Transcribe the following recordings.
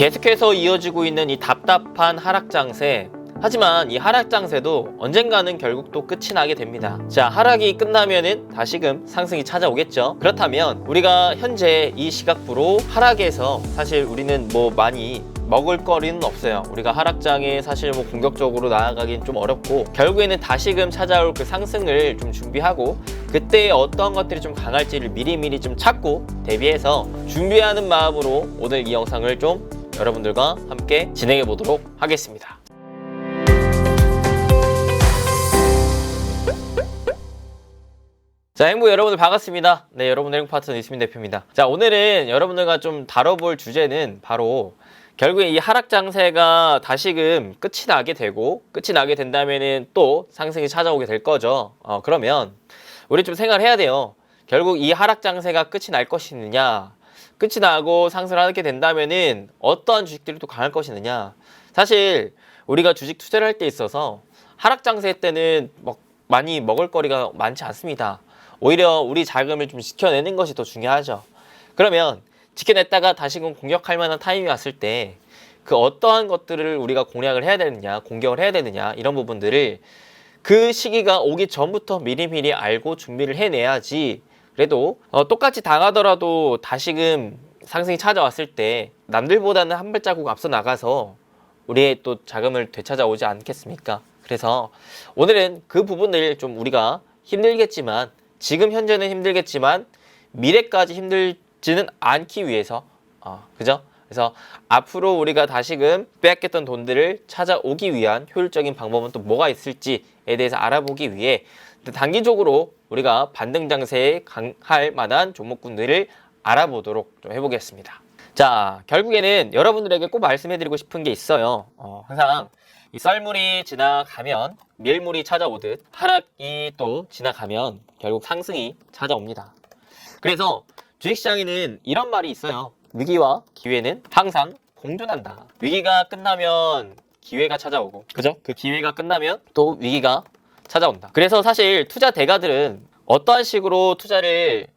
계속해서 이어지고 있는 이 답답한 하락 장세. 하지만 이 하락 장세도 언젠가는 결국 또 끝이 나게 됩니다. 자, 하락이 끝나면은 다시금 상승이 찾아오겠죠. 그렇다면 우리가 현재 이 시각부로 하락에서 사실 우리는 뭐 많이 먹을 거리는 없어요. 우리가 하락장에 사실 뭐 공격적으로 나아가긴 좀 어렵고, 결국에는 다시금 찾아올 그 상승을 좀 준비하고, 그때 어떤 것들이 좀 강할지를 미리미리 좀 찾고 대비해서 준비하는 마음으로 오늘 이 영상을 좀 여러분들과 함께 진행해 보도록 하겠습니다. 자, 행복 여러분들 반갑습니다. 네, 여러분의 행복 파트너 이수민 대표입니다. 자, 오늘은 여러분들과 좀 다뤄볼 주제는 바로 결국에 이 하락 장세가 다시금 끝이 나게 되고, 끝이 나게 된다면은 또 상승이 찾아오게 될 거죠. 그러면 우리 좀 생각을 해야 돼요. 결국 이 하락 장세가 끝이 날 것이느냐, 끝이 나고 상승을 하게 된다면은 어떠한 주식들이 또 강할 것이느냐. 사실 우리가 주식 투자를 할 때 있어서 하락 장세 때는 많이 먹을 거리가 많지 않습니다. 오히려 우리 자금을 좀 지켜내는 것이 더 중요하죠. 그러면 지켜냈다가 다시금 공격할 만한 타이밍이 왔을 때 그 어떠한 것들을 우리가 공략을 해야 되느냐, 공격을 해야 되느냐, 이런 부분들을 그 시기가 오기 전부터 미리미리 알고 준비를 해내야지. 그래도 똑같이 당하더라도 다시금 상승이 찾아왔을 때 남들보다는 한 발자국 앞서 나가서 우리의 또 자금을 되찾아오지 않겠습니까? 그래서 오늘은 그 부분을 좀 우리가 힘들겠지만, 지금 현재는 힘들겠지만 미래까지 힘들지는 않기 위해서 그죠? 그래서 앞으로 우리가 다시금 빼앗겼던 돈들을 찾아오기 위한 효율적인 방법은 또 뭐가 있을지에 대해서 알아보기 위해 단기적으로 우리가 반등 장세에 강할 만한 종목군들을 알아보도록 좀 해보겠습니다. 자, 결국에는 여러분들에게 꼭 말씀해드리고 싶은 게 있어요. 항상 이 썰물이 지나가면 밀물이 찾아오듯 하락이 또 지나가면 결국 상승이 찾아옵니다. 그래서 주식시장에는 이런 말이 있어요. 위기와 기회는 항상 공존한다. 위기가 끝나면 기회가 찾아오고, 그죠? 그 기회가 끝나면 또 위기가 찾아온다. 그래서 사실 투자 대가들은 어떠한 식으로 투자를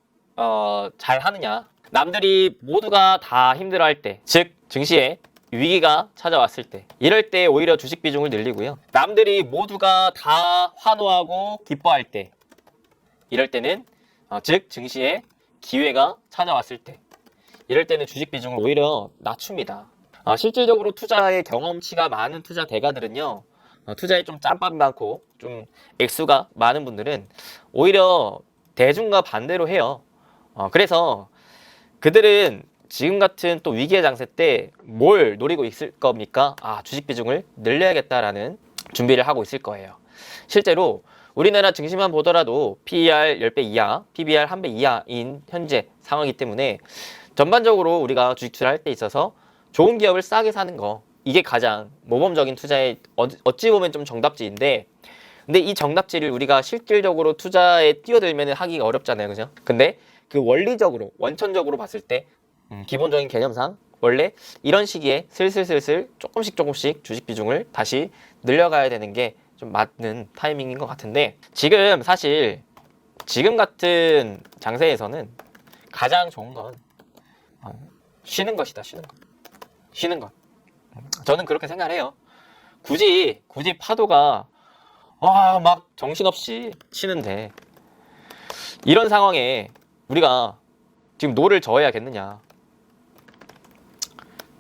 잘 하느냐, 남들이 모두가 다 힘들어할 때, 즉 증시에 위기가 찾아왔을 때, 이럴 때 오히려 주식 비중을 늘리고요. 남들이 모두가 다 환호하고 기뻐할 때, 이럴 때는 즉 증시에 기회가 찾아왔을 때, 이럴 때는 주식 비중을 오히려 낮춥니다. 실질적으로 투자의 경험치가 많은 투자 대가들은요, 투자에 좀 짬밥이 많고 좀 액수가 많은 분들은 오히려 대중과 반대로 해요. 그래서 그들은 지금 같은 또 위기의 장세 때 뭘 노리고 있을 겁니까? 주식 비중을 늘려야겠다라는 준비를 하고 있을 거예요. 실제로 우리나라 증시만 보더라도 PER 10배 이하, PBR 1배 이하인 현재 상황이기 때문에 전반적으로 우리가 주식 투자를 할 때 있어서 좋은 기업을 싸게 사는 거, 이게 가장 모범적인 투자의 어찌 보면 좀 정답지인데, 근데 이 정답지를 우리가 실질적으로 투자에 뛰어들면 하기가 어렵잖아요, 그죠? 근데 그 원리적으로, 원천적으로 봤을 때 기본적인 개념상 원래 이런 시기에 슬슬슬슬 조금씩 주식 비중을 다시 늘려가야 되는 게 좀 맞는 타이밍인 것 같은데, 지금 사실 지금 같은 장세에서는 가장 좋은 건 쉬는 것이다. 쉬는 것. 저는 그렇게 생각해요. 굳이 파도가 막 정신없이 치는데, 이런 상황에 우리가 지금 노를 저어야겠느냐.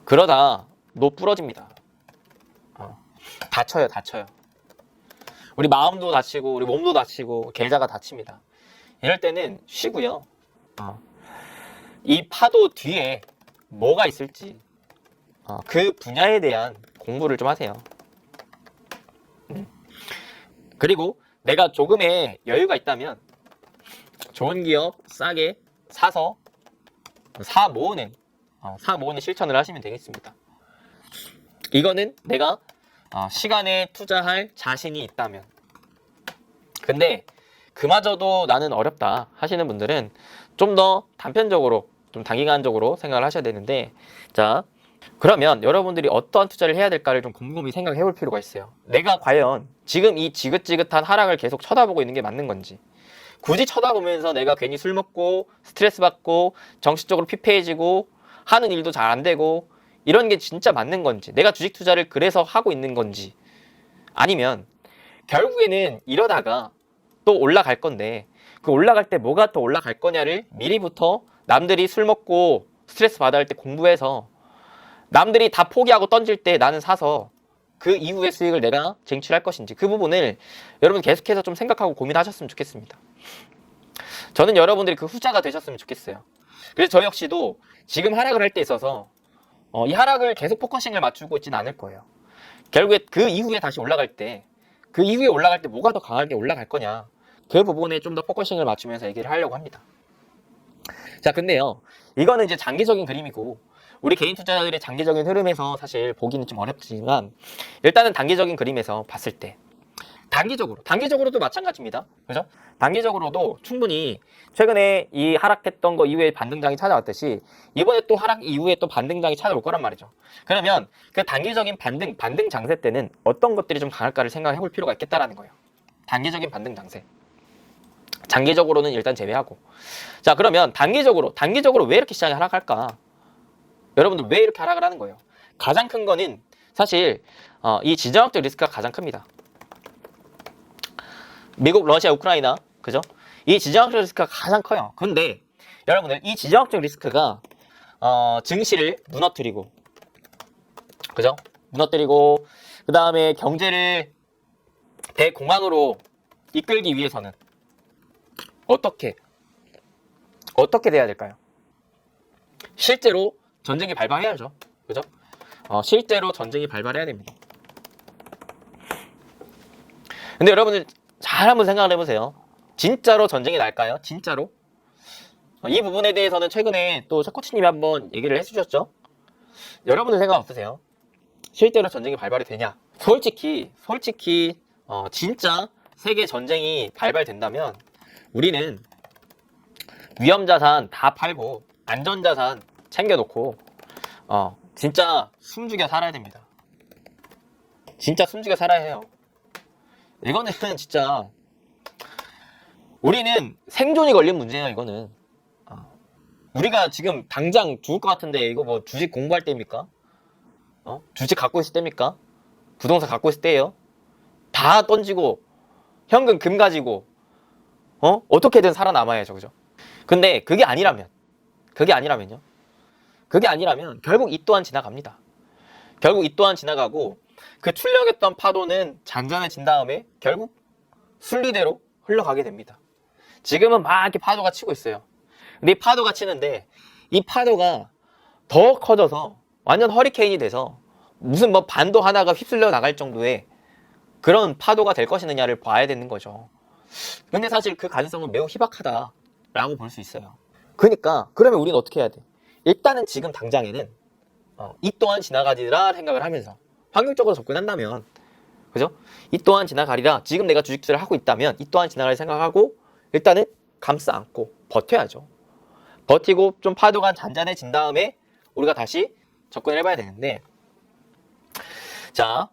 그러다 노 부러집니다. 다쳐요. 우리 마음도 다치고 우리 몸도 다치고 계좌가 다칩니다. 이럴 때는 쉬고요. 이 파도 뒤에 뭐가 있을지 그 분야에 대한 공부를 좀 하세요. 그리고 내가 조금의 여유가 있다면 좋은 기업 싸게 사서 사 모으는 실천을 하시면 되겠습니다. 이거는 내가 시간에 투자할 자신이 있다면. 근데 그마저도 나는 어렵다 하시는 분들은 좀 더 단편적으로, 좀 단기간적으로 생각을 하셔야 되는데, 자, 그러면 여러분들이 어떠한 투자를 해야 될까를 좀 곰곰이 생각해 볼 필요가 있어요. 내가 과연 지금 이 지긋지긋한 하락을 계속 쳐다보고 있는 게 맞는 건지, 굳이 쳐다보면서 내가 괜히 술 먹고 스트레스 받고 정신적으로 피폐해지고 하는 일도 잘 안 되고 이런 게 진짜 맞는 건지, 내가 주식 투자를 그래서 하고 있는 건지, 아니면 결국에는 이러다가 또 올라갈 건데 그 올라갈 때 뭐가 또 올라갈 거냐를 미리부터 남들이 술 먹고 스트레스 받아 할 때 공부해서 남들이 다 포기하고 던질 때 나는 사서 그 이후의 수익을 내가 쟁취할 것인지, 그 부분을 여러분 계속해서 좀 생각하고 고민하셨으면 좋겠습니다. 저는 여러분들이 그 후자가 되셨으면 좋겠어요. 그래서 저 역시도 지금 하락을 할 때 있어서 이 하락을 계속 포커싱을 맞추고 있지는 않을 거예요. 결국에 그 이후에 다시 올라갈 때, 그 이후에 올라갈 때 뭐가 더 강하게 올라갈 거냐, 그 부분에 좀 더 포커싱을 맞추면서 얘기를 하려고 합니다. 자, 근데요, 이거는 이제 장기적인 그림이고 우리 개인 투자자들의 장기적인 흐름에서 사실 보기는 좀 어렵지만, 일단은 단기적인 그림에서 봤을 때 단기적으로도 마찬가지입니다. 그죠? 단기적으로도 충분히 최근에 이 하락했던 거 이후에 반등장이 찾아왔듯이 이번에 또 하락 이후에 또 반등장이 찾아올 거란 말이죠. 그러면 그 단기적인 반등 장세 때는 어떤 것들이 좀 강할까를 생각해 볼 필요가 있겠다라는 거예요. 단기적인 반등 장세. 장기적으로는 일단 제외하고. 자, 그러면 단기적으로 왜 이렇게 시장이 하락할까? 여러분들 왜 이렇게 하락을 하는 거예요? 가장 큰 거는 사실 이 지정학적 리스크가 가장 큽니다. 미국, 러시아, 우크라이나, 그죠? 이 지정학적 리스크가 가장 커요. 근데 여러분들 이 지정학적 리스크가 증시를 무너뜨리고, 그죠? 무너뜨리고 그 다음에 경제를 대공황으로 이끌기 위해서는 어떻게 돼야 될까요? 실제로 전쟁이 발발해야죠. 그죠? 실제로 전쟁이 발발해야 됩니다. 근데 여러분들 잘 한번 생각을 해보세요. 진짜로 전쟁이 날까요? 진짜로? 이 부분에 대해서는 최근에 또 샤코치님이 한번 얘기를 해주셨죠? 여러분들 생각 어떠세요? 실제로 전쟁이 발발이 되냐? 솔직히 진짜 세계 전쟁이 발발된다면 우리는 위험자산 다 팔고 안전자산 챙겨놓고 진짜 숨죽여 살아야 됩니다. 진짜 숨죽여 살아야 해요. 이거는 진짜 우리는 생존이 걸린 문제예요. 이거는 우리가 지금 당장 죽을 것 같은데 이거 뭐 주식 공부할 때입니까? 주식 갖고 있을 때입니까? 부동산 갖고 있을 때예요. 다 던지고 현금 금 가지고 어떻게든 살아남아야죠. 그죠? 근데 그게 아니라면요, 결국 이 또한 지나갑니다. 결국 이 또한 지나가고 그 출력했던 파도는 잔잔해진 다음에 결국 순리대로 흘러가게 됩니다. 지금은 막 이렇게 파도가 치고 있어요. 근데 이 파도가 치는데 이 파도가 더 커져서 완전 허리케인이 돼서 무슨 뭐 반도 하나가 휩쓸려 나갈 정도의 그런 파도가 될 것이느냐를 봐야 되는 거죠. 근데 사실 그 가능성은 매우 희박하다라고 볼 수 있어요. 그러면 우리는 어떻게 해야 돼? 일단은 지금 당장에는 이 또한 지나가리라 생각을 하면서 확률적으로 접근한다면, 그죠? 이 또한 지나가리라, 지금 내가 주식 투자를 하고 있다면 이 또한 지나가리 생각하고 일단은 감싸 안고 버텨야죠. 버티고 좀 파도가 잔잔해진 다음에 우리가 다시 접근을 해봐야 되는데, 자,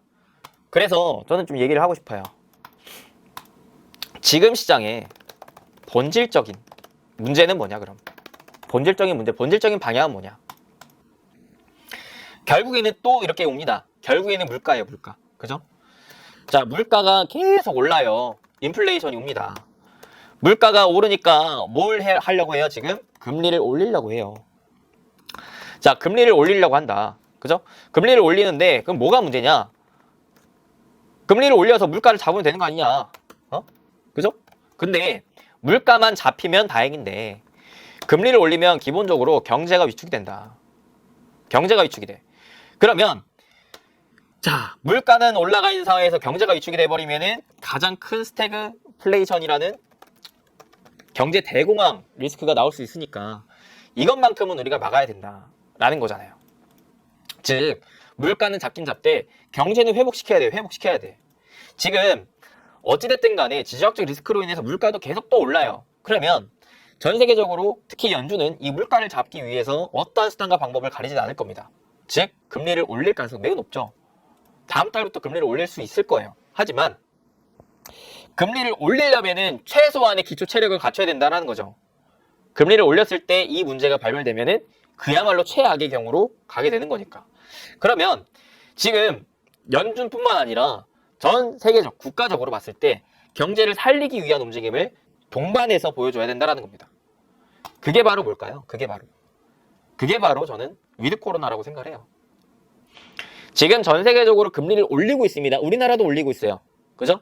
그래서 저는 좀 얘기를 하고 싶어요. 지금 시장의 본질적인 문제는 뭐냐, 그럼? 본질적인 문제, 본질적인 방향은 뭐냐? 결국에는 또 이렇게 옵니다. 결국에는 물가예요, 물가. 그죠? 자, 물가가 계속 올라요. 인플레이션이 옵니다. 물가가 오르니까 뭘 하려고 해요, 지금? 금리를 올리려고 해요. 자, 금리를 올리려고 한다. 그죠? 금리를 올리는데, 그럼 뭐가 문제냐? 금리를 올려서 물가를 잡으면 되는 거 아니냐? 그죠? 근데 물가만 잡히면 다행인데 금리를 올리면 기본적으로 경제가 위축이 된다. 경제가 위축이 돼. 그러면 자, 물가는 올라가 있는 상황에서 경제가 위축이 돼버리면은 가장 큰 스태그플레이션이라는 경제 대공황 리스크가 나올 수 있으니까 이것만큼은 우리가 막아야 된다라는 거잖아요. 즉 물가는 잡긴 잡되 경제는 회복시켜야 돼요. 회복시켜야 돼. 지금 어찌됐든 간에 지정학적 리스크로 인해서 물가도 계속 또 올라요. 그러면 전 세계적으로 특히 연준은 이 물가를 잡기 위해서 어떠한 수단과 방법을 가리지 않을 겁니다. 즉 금리를 올릴 가능성이 매우 높죠. 다음 달부터 금리를 올릴 수 있을 거예요. 하지만 금리를 올리려면은 최소한의 기초 체력을 갖춰야 된다는 거죠. 금리를 올렸을 때 이 문제가 발발되면은 그야말로 최악의 경우로 가게 되는 거니까. 그러면 지금 연준뿐만 아니라 전 세계적, 국가적으로 봤을 때 경제를 살리기 위한 움직임을 동반해서 보여줘야 된다는 겁니다. 그게 바로 뭘까요? 그게 바로 저는 위드 코로나라고 생각을 해요. 지금 전 세계적으로 금리를 올리고 있습니다. 우리나라도 올리고 있어요. 그죠?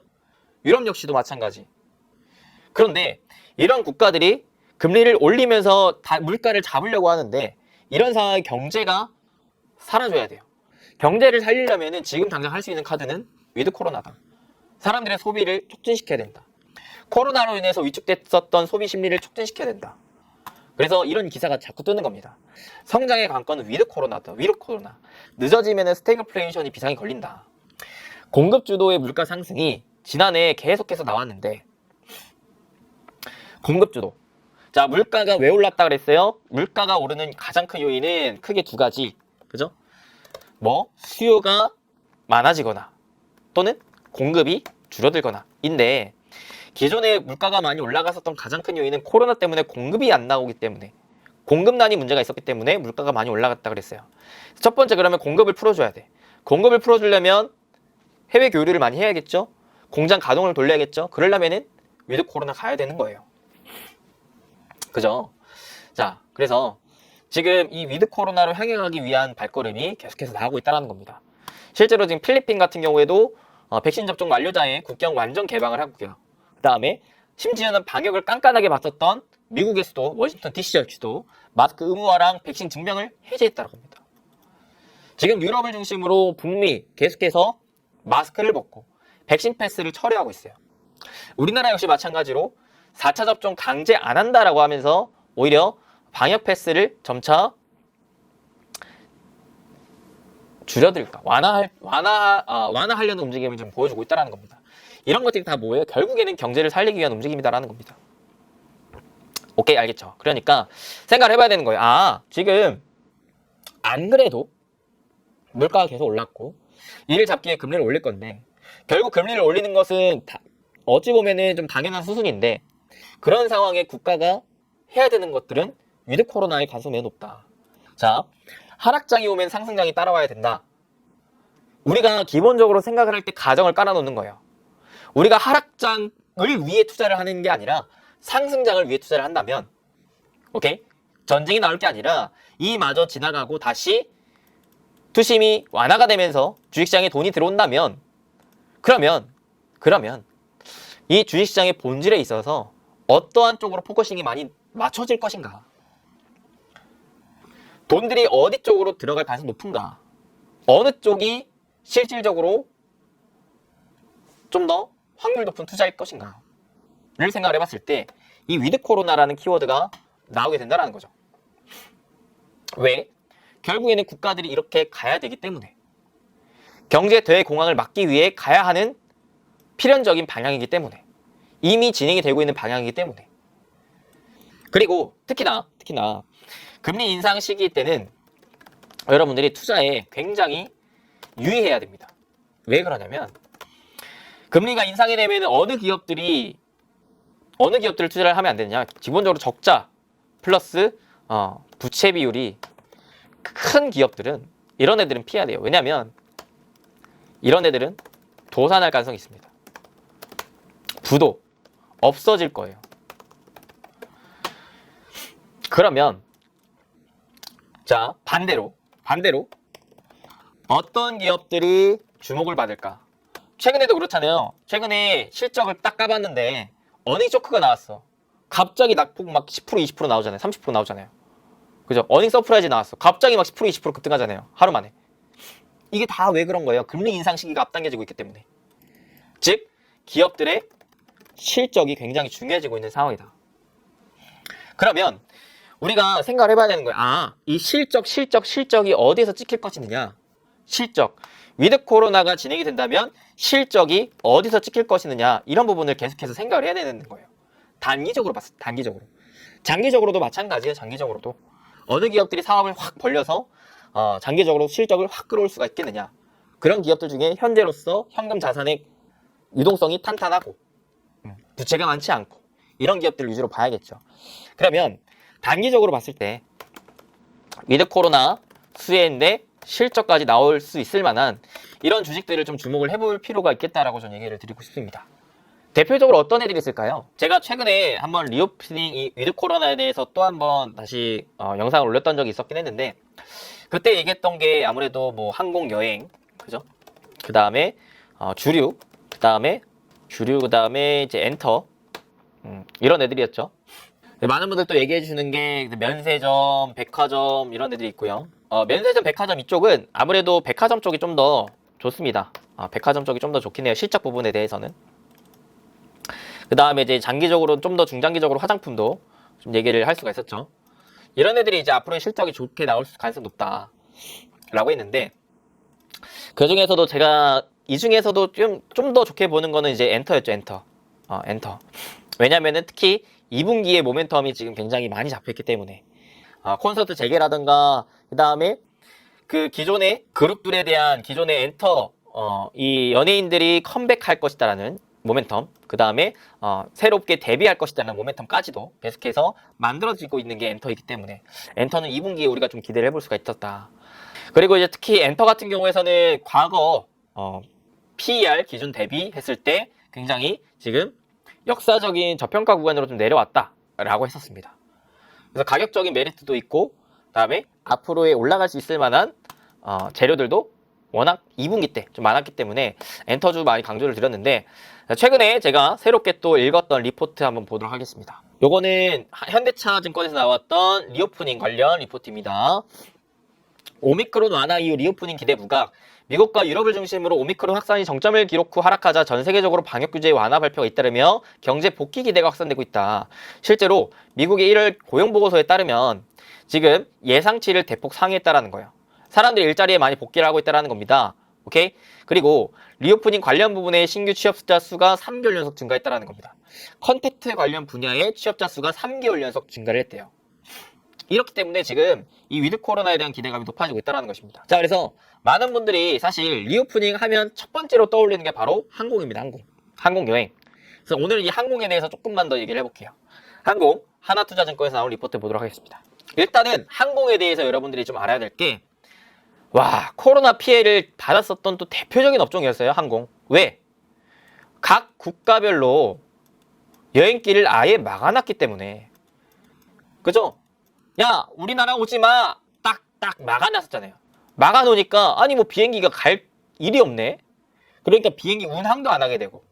유럽 역시도 마찬가지. 그런데 이런 국가들이 금리를 올리면서 물가를 잡으려고 하는데 이런 상황에 경제가 살아줘야 돼요. 경제를 살리려면 지금 당장 할 수 있는 카드는 위드 코로나다. 사람들의 소비를 촉진시켜야 된다. 코로나로 인해서 위축됐었던 소비 심리를 촉진시켜야 된다. 그래서 이런 기사가 자꾸 뜨는 겁니다. 성장의 관건은 위드 코로나다. 위드 코로나. 늦어지면 스태그플레이션이 비상이 걸린다. 공급 주도의 물가 상승이 지난해 계속해서 나왔는데 공급 주도. 자, 물가가 왜 올랐다 그랬어요? 물가가 오르는 가장 큰 요인은 크게 두 가지. 그죠? 수요가 많아지거나 또는 공급이 줄어들거나 인데 기존에 물가가 많이 올라갔었던 가장 큰 요인은 코로나 때문에 공급이 안 나오기 때문에 공급난이 문제가 있었기 때문에 물가가 많이 올라갔다 그랬어요. 첫 번째 그러면 공급을 풀어줘야 돼. 공급을 풀어주려면 해외 교류를 많이 해야겠죠? 공장 가동을 돌려야겠죠? 그러려면은 위드 코로나 가야 되는 거예요. 그죠? 자, 그래서 지금 이 위드 코로나로 향해 가기 위한 발걸음이 계속해서 나오고 있다는 겁니다. 실제로 지금 필리핀 같은 경우에도 백신 접종 완료자의 국경 완전 개방을 하고요. 그 다음에 심지어는 방역을 깐깐하게 맡았던 미국의 수도 워싱턴 DC 역시도 마스크 의무화랑 백신 증명을 해제했다고 합니다. 지금 유럽을 중심으로 북미 계속해서 마스크를 벗고 백신 패스를 철회하고 있어요. 우리나라 역시 마찬가지로 4차 접종 강제 안 한다라고 하면서 오히려 방역 패스를 점차 줄여들까 완화하려는 움직임을 좀 보여주고 있다는 겁니다. 이런 것들이 다 뭐예요? 결국에는 경제를 살리기 위한 움직임이다라는 겁니다. 오케이, 알겠죠? 그러니까 생각을 해봐야 되는 거예요. 지금 안 그래도 물가가 계속 올랐고 이를 잡기 위해 금리를 올릴 건데 결국 금리를 올리는 것은 어찌 보면은 좀 당연한 수순인데 그런 상황에 국가가 해야 되는 것들은 위드 코로나의 가능성이 매우 높다. 자, 하락장이 오면 상승장이 따라와야 된다. 우리가 기본적으로 생각을 할 때 가정을 깔아놓는 거예요. 우리가 하락장을 위해 투자를 하는 게 아니라 상승장을 위해 투자를 한다면 오케이? 전쟁이 나올 게 아니라 이마저 지나가고 다시 투심이 완화가 되면서 주식시장에 돈이 들어온다면 그러면 이 주식시장의 본질에 있어서 어떠한 쪽으로 포커싱이 많이 맞춰질 것인가? 돈들이 어디 쪽으로 들어갈 가능성이 높은가? 어느 쪽이 실질적으로 좀 더 확률 높은 투자일 것인가? 를 생각을 해봤을 때 이 위드 코로나라는 키워드가 나오게 된다는 거죠. 왜? 결국에는 국가들이 이렇게 가야 되기 때문에 경제 대공황을 막기 위해 가야 하는 필연적인 방향이기 때문에 이미 진행이 되고 있는 방향이기 때문에 그리고 특히나 금리 인상 시기 때는 여러분들이 투자에 굉장히 유의해야 됩니다. 왜 그러냐면 금리가 인상이 되면 어느 기업들을 투자를 하면 안 되느냐. 기본적으로 적자 플러스 부채 비율이 큰 기업들은 이런 애들은 피해야 돼요. 왜냐하면 이런 애들은 도산할 가능성이 있습니다. 부도 없어질 거예요. 그러면 자 반대로 어떤 기업들이 주목을 받을까? 최근에도 그렇잖아요. 최근에 실적을 딱 까봤는데 어닝 쇼크가 나왔어. 갑자기 낙폭 막 10% 20% 나오잖아요. 30% 나오잖아요. 그죠? 어닝 서프라이즈 나왔어. 갑자기 막 10% 20% 급등하잖아요. 하루 만에. 이게 다 왜 그런 거예요? 금리 인상 시기가 앞당겨지고 있기 때문에. 즉 기업들의 실적이 굉장히 중요해지고 있는 상황이다. 그러면 우리가 생각을 해봐야 되는 거야. 이 실적이 어디에서 찍힐 것이느냐. 실적. 위드 코로나가 진행이 된다면 실적이 어디서 찍힐 것이느냐. 이런 부분을 계속해서 생각을 해야 되는 거예요. 단기적으로 봤을 때, 단기적으로. 장기적으로도 마찬가지예요. 장기적으로도. 어느 기업들이 사업을 확 벌려서 장기적으로 실적을 확 끌어올 수가 있겠느냐. 그런 기업들 중에 현재로서 현금 자산의 유동성이 탄탄하고 부채가 많지 않고 이런 기업들을 위주로 봐야겠죠. 그러면 단기적으로 봤을 때 위드 코로나 수혜인데 실적까지 나올 수 있을 만한 이런 주식들을 좀 주목을 해볼 필요가 있겠다라고 저는 얘기를 드리고 싶습니다. 대표적으로 어떤 애들이 있을까요? 제가 최근에 한번 리오프닝 이 위드 코로나에 대해서 또 한번 다시 영상을 올렸던 적이 있었긴 했는데, 그때 얘기했던 게 아무래도 뭐 항공 여행, 그죠? 그 다음에 주류, 그 다음에 이제 엔터, 이런 애들이었죠. 많은 분들 또 얘기해 주시는 게 면세점, 백화점 이런 애들이 있고요. 면세점, 백화점 이쪽은 아무래도 백화점 쪽이 좀 더 좋습니다. 백화점 쪽이 좀 더 좋긴 해요. 실적 부분에 대해서는. 그 다음에 이제 장기적으로 좀 더 중장기적으로 화장품도 좀 얘기를 할 수가 있었죠. 이런 애들이 이제 앞으로의 실적이 좋게 나올 가능성이 높다라고 했는데, 그 중에서도 제가 이 중에서도 좀 더 좋게 보는 거는 이제 엔터였죠. 엔터. 왜냐면은 특히 2분기의 모멘텀이 지금 굉장히 많이 잡혀있기 때문에 콘서트 재개라든가, 그 다음에 그 기존의 그룹들에 대한 기존의 엔터 이 연예인들이 컴백할 것이다라는 모멘텀, 그 다음에 새롭게 데뷔할 것이다라는 모멘텀까지도 계속해서 만들어지고 있는 게 엔터이기 때문에 엔터는 2분기에 우리가 좀 기대를 해볼 수가 있었다. 그리고 이제 특히 엔터 같은 경우에서는 과거 PER 기준 대비했을 때 굉장히 지금 역사적인 저평가 구간으로 좀 내려왔다라고 했었습니다. 그래서 가격적인 메리트도 있고, 그 다음에 앞으로에 올라갈 수 있을 만한 재료들도 워낙 2분기 때 좀 많았기 때문에 엔터주 많이 강조를 드렸는데, 최근에 제가 새롭게 또 읽었던 리포트 한번 보도록 하겠습니다. 요거는 현대차 증권에서 나왔던 리오프닝 관련 리포트입니다. 오미크론 완화 이후 리오프닝 기대 부각. 미국과 유럽을 중심으로 오미크론 확산이 정점을 기록 후 하락하자 전 세계적으로 방역 규제 완화 발표가 잇따르며 경제 복귀 기대가 확산되고 있다. 실제로 미국의 1월 고용 보고서에 따르면 지금 예상치를 대폭 상회했다라는 거예요. 사람들이 일자리에 많이 복귀를 하고 있다라는 겁니다. 오케이? 그리고 리오프닝 관련 부분의 신규 취업자 수가 3개월 연속 증가했다라는 겁니다. 컨택트 관련 분야의 취업자 수가 3개월 연속 증가를 했대요. 이렇기 때문에 지금 이 위드 코로나에 대한 기대감이 높아지고 있다는 것입니다. 자, 그래서 많은 분들이 사실 리오프닝 하면 첫 번째로 떠올리는 게 바로 항공입니다. 항공 여행. 그래서 오늘 이 항공에 대해서 조금만 더 얘기를 해볼게요. 항공, 하나투자증권에서 나온 리포트 보도록 하겠습니다. 일단은 항공에 대해서 여러분들이 좀 알아야 될 게, 코로나 피해를 받았었던 또 대표적인 업종이었어요. 항공. 왜? 각 국가별로 여행길을 아예 막아놨기 때문에. 그죠? 야, 우리나라 오지 마! 딱 막아놨었잖아요. 막아놓으니까, 아니, 뭐 비행기가 갈 일이 없네? 그러니까 비행기 운항도 안 하게 되고,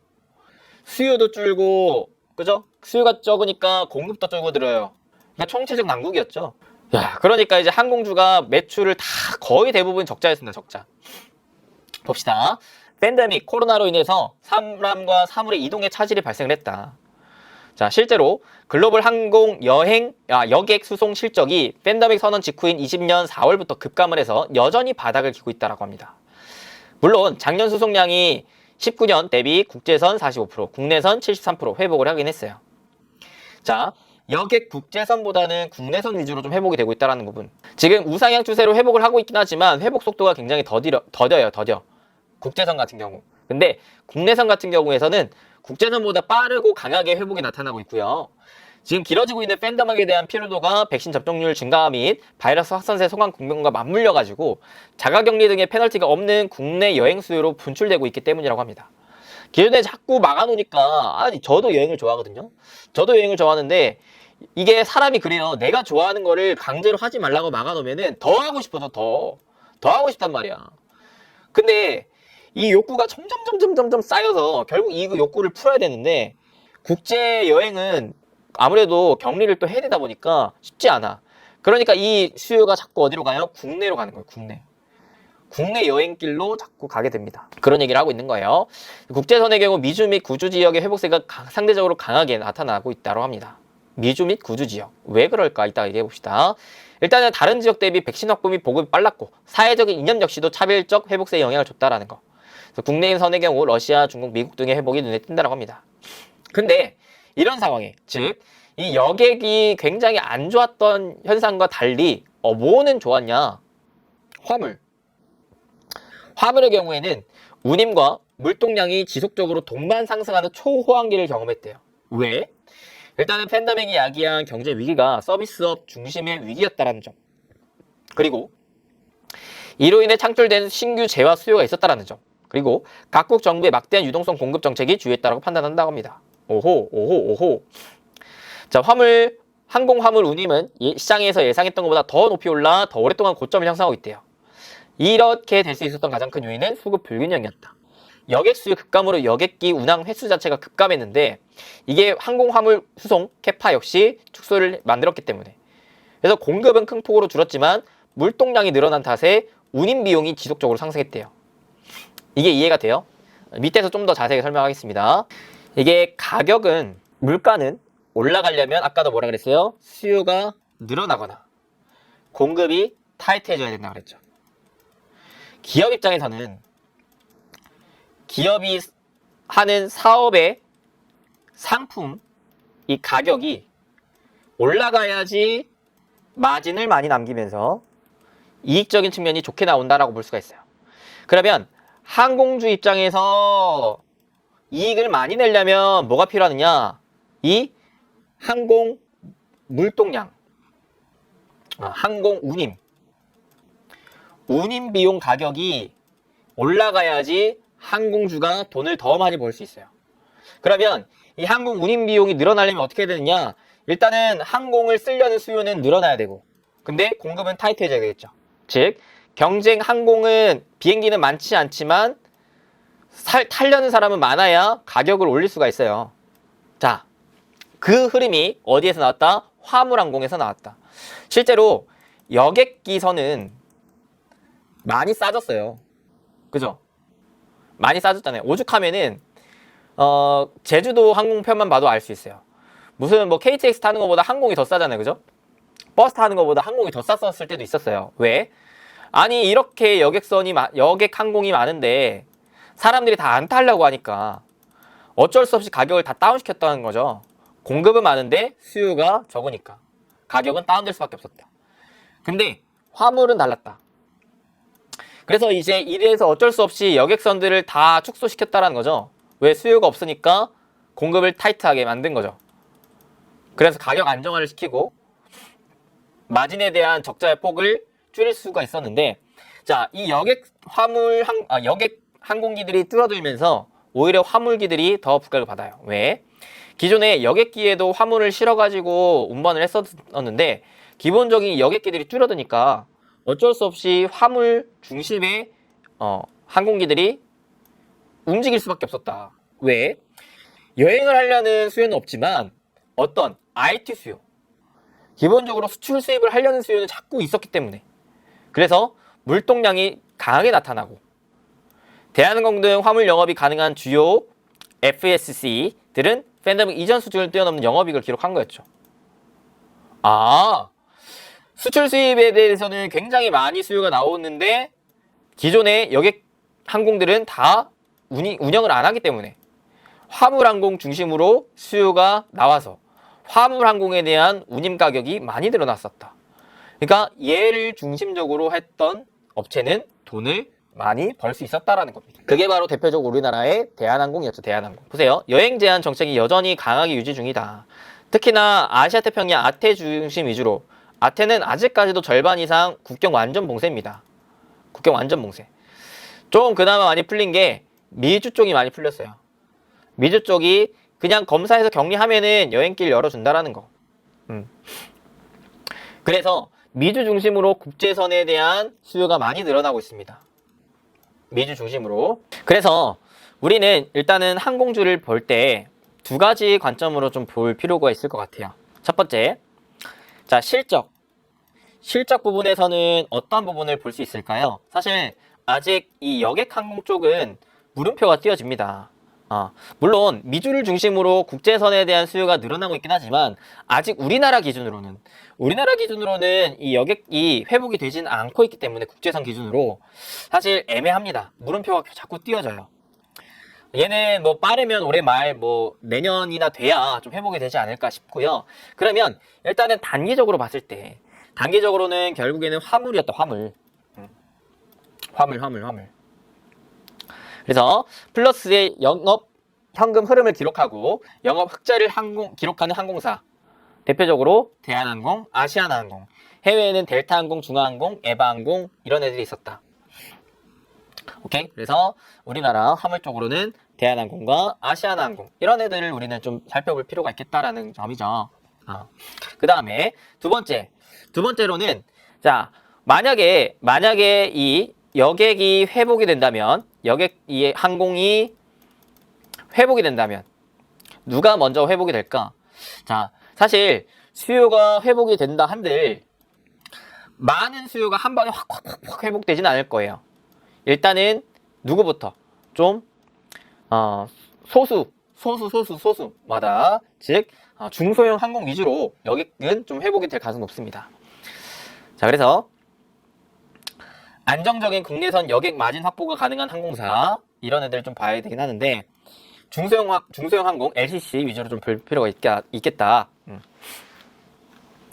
수요도 줄고, 그죠? 수요가 적으니까 공급도 줄어들어요. 그러니까 총체적 난국이었죠. 야, 그러니까 이제 항공주가 매출을 다 거의 대부분 적자였습니다. 적자. 봅시다. 팬데믹, 코로나로 인해서 사람과 사물의 이동에 차질이 발생을 했다. 자, 실제로 글로벌 항공 여행 여객 수송 실적이 팬데믹 선언 직후인 20년 4월부터 급감을 해서 여전히 바닥을 기고 있다고 합니다. 물론 작년 수송량이 19년 대비 국제선 45%, 국내선 73% 회복을 하긴 했어요. 자, 여객 국제선보다는 국내선 위주로 좀 회복이 되고 있다는 부분. 지금 우상향 추세로 회복을 하고 있긴 하지만 회복 속도가 굉장히 더뎌요. 국제선 같은 경우. 근데 국내선 같은 경우에서는 국제선보다 빠르고 강하게 회복이 나타나고 있고요. 지금 길어지고 있는 팬데믹에 대한 피로도가 백신 접종률 증가 및 바이러스 확산세 소강 국면과 맞물려가지고 자가격리 등의 페널티가 없는 국내 여행 수요로 분출되고 있기 때문이라고 합니다. 기존에 자꾸 막아놓으니까, 아니, 저도 여행을 좋아하거든요. 저도 여행을 좋아하는데, 이게 사람이 그래요. 내가 좋아하는 거를 강제로 하지 말라고 막아놓으면은 더 하고 싶어서 더 하고 싶단 말이야. 근데 이 욕구가 점점 쌓여서 결국 이 욕구를 풀어야 되는데, 국제 여행은 아무래도 격리를 또 해야 되다 보니까 쉽지 않아. 그러니까 이 수요가 자꾸 어디로 가요? 국내로 가는 거예요. 국내 여행길로 자꾸 가게 됩니다. 그런 얘기를 하고 있는 거예요. 국제선의 경우 미주 및 구주 지역의 회복세가 상대적으로 강하게 나타나고 있다고 합니다. 미주 및 구주 지역. 왜 그럴까? 이따 얘기해 봅시다. 일단은 다른 지역 대비 백신 확보 및 보급이 빨랐고 사회적인 이념 역시도 차별적 회복세에 영향을 줬다라는 거. 그래서 국내선의 경우 러시아, 중국, 미국 등의 회복이 눈에 띈다고 합니다. 근데 이런 상황에, 즉 이 여객이 굉장히 안 좋았던 현상과 달리 뭐는 좋았냐? 화물의 경우에는 운임과 물동량이 지속적으로 동반 상승하는 초호황기를 경험했대요. 왜? 일단은 팬데믹이 야기한 경제 위기가 서비스업 중심의 위기였다는 점. 그리고 이로 인해 창출된 신규 재화 수요가 있었다라는 점. 그리고 각국 정부의 막대한 유동성 공급 정책이 주요했다고 판단한다고 합니다. 오호, 오호, 오호. 자, 항공 화물 운임은 시장에서 예상했던 것보다 더 높이 올라 더 오랫동안 고점을 형성하고 있대요. 이렇게 될 수 있었던 가장 큰 요인은 수급 불균형이었다. 여객 수요 급감으로 여객기 운항 횟수 자체가 급감했는데 이게 항공 화물 수송 캐파 역시 축소를 만들었기 때문에, 그래서 공급은 큰 폭으로 줄었지만 물동량이 늘어난 탓에 운임 비용이 지속적으로 상승했대요. 이게 이해가 돼요? 밑에서 좀 더 자세히 설명하겠습니다. 이게 물가는 올라가려면 아까도 뭐라 그랬어요? 수요가 늘어나거나 공급이 타이트해져야 된다고 그랬죠. 기업 입장에서는 기업이 하는 사업의 상품, 이 가격이 올라가야지 마진을 많이 남기면서 이익적인 측면이 좋게 나온다라고 볼 수가 있어요. 그러면 항공주 입장에서 이익을 많이 내려면 뭐가 필요하느냐? 이 항공 물동량, 항공 운임 비용 가격이 올라가야지 항공주가 돈을 더 많이 벌 수 있어요. 그러면 이 항공 운임 비용이 늘어나려면 어떻게 해야 되느냐? 일단은 항공을 쓰려는 수요는 늘어나야 되고, 근데 공급은 타이트해져야 되겠죠. 즉 비행기는 많지 않지만 타려는 사람은 많아야 가격을 올릴 수가 있어요. 자, 그 흐름이 어디에서 나왔다? 화물항공에서 나왔다. 실제로 여객기선은 많이 싸졌어요. 그죠? 많이 싸졌잖아요. 오죽하면은 제주도 항공편만 봐도 알 수 있어요. 무슨 뭐 KTX 타는 것보다 항공이 더 싸잖아요. 그죠? 버스 타는 것보다 항공이 더 쌌었을 때도 있었어요. 왜? 아니 이렇게 여객 항공이 많은데 사람들이 다 안 타려고 하니까 어쩔 수 없이 가격을 다 다운시켰다는 거죠. 공급은 많은데 수요가 적으니까 가격은 다운될 수밖에 없었다. 근데 화물은 달랐다. 그래서 이제 이래서 어쩔 수 없이 여객선들을 다 축소시켰다라는 거죠. 왜? 수요가 없으니까 공급을 타이트하게 만든 거죠. 그래서 가격 안정화를 시키고 마진에 대한 적자의 폭을 줄일 수가 있었는데, 자, 이 여객 항공기들이 줄어들면서 오히려 화물기들이 더 부각을 받아요. 왜? 기존에 여객기에도 화물을 실어가지고 운반을 했었는데 기본적인 여객기들이 줄어드니까 어쩔 수 없이 화물 중심의 항공기들이 움직일 수밖에 없었다. 왜? 여행을 하려는 수요는 없지만 어떤 IT 수요, 기본적으로 수출 수입을 하려는 수요는 자꾸 있었기 때문에, 그래서 물동량이 강하게 나타나고 대한항공 등 화물 영업이 가능한 주요 FSC들은 팬데믹 이전 수준을 뛰어넘는 영업이익을 기록한 거였죠. 수출 수입에 대해서는 굉장히 많이 수요가 나오는데 기존의 여객 항공들은 다 운영을 안 하기 때문에 화물항공 중심으로 수요가 나와서 화물항공에 대한 운임 가격이 많이 늘어났었다. 그러니까 얘를 중심적으로 했던 업체는 돈을 많이 벌 수 있었다라는 겁니다. 그게 바로 대표적으로 우리나라의 대한항공이었죠. 대한항공. 보세요. 여행 제한 정책이 여전히 강하게 유지 중이다. 특히나 아시아 태평양 아태 중심 위주로, 아태는 아직까지도 절반 이상 국경 완전 봉쇄입니다. 국경 완전 봉쇄. 좀 그나마 많이 풀린 게 미주 쪽이 많이 풀렸어요. 미주 쪽이 그냥 검사해서 격리하면은 여행길 열어준다라는 거. 그래서 미주 중심으로 국제선에 대한 수요가 많이 늘어나고 있습니다. 미주 중심으로. 그래서 우리는 일단은 항공주를 볼 때 두 가지 관점으로 좀 볼 필요가 있을 것 같아요. 첫 번째, 자, 실적 부분에서는 어떤 부분을 볼 수 있을까요? 사실 아직 이 여객 항공 쪽은 물음표가 띄어집니다. 물론 미주를 중심으로 국제선에 대한 수요가 늘어나고 있긴 하지만 아직 우리나라 기준으로는 이 여객이 회복이 되진 않고 있기 때문에 국제선 기준으로 사실 애매합니다. 물음표가 자꾸 띄어져요. 얘는 뭐 빠르면 올해 말 내년이나 돼야 좀 회복이 되지 않을까 싶고요. 그러면 일단은 단기적으로 봤을 때, 단기적으로는 결국에는 화물이었다. 화물. 그래서 플러스의 영업 현금 흐름을 기록하고 영업 흑자를 기록하는 항공사, 대표적으로 대한항공, 아시아나항공, 해외에는 델타항공, 중화항공, 에바항공 이런 애들이 있었다. 오케이. 그래서 우리나라 화물 쪽으로는 대한항공과 아시아나항공 이런 애들을 우리는 좀 살펴볼 필요가 있겠다라는 점이죠. 그 다음에 두 번째로는 자 만약에 이 여객이 회복이 된다면 이 항공이 회복이 된다면 누가 먼저 회복이 될까? 자 사실 수요가 회복이 된다 한들 많은 수요가 한 방에 확 회복되진 않을 거예요. 일단은 누구부터 좀 소수마다 즉 중소형 항공 위주로 여객은 좀 회복이 될 가능성이 높습니다. 자 그래서 안정적인 국내선 여객 마진 확보가 가능한 항공사 이런 애들 좀 봐야 되긴 하는데 중소형 항공 LCC 위주로 좀 볼 필요가 있겠다.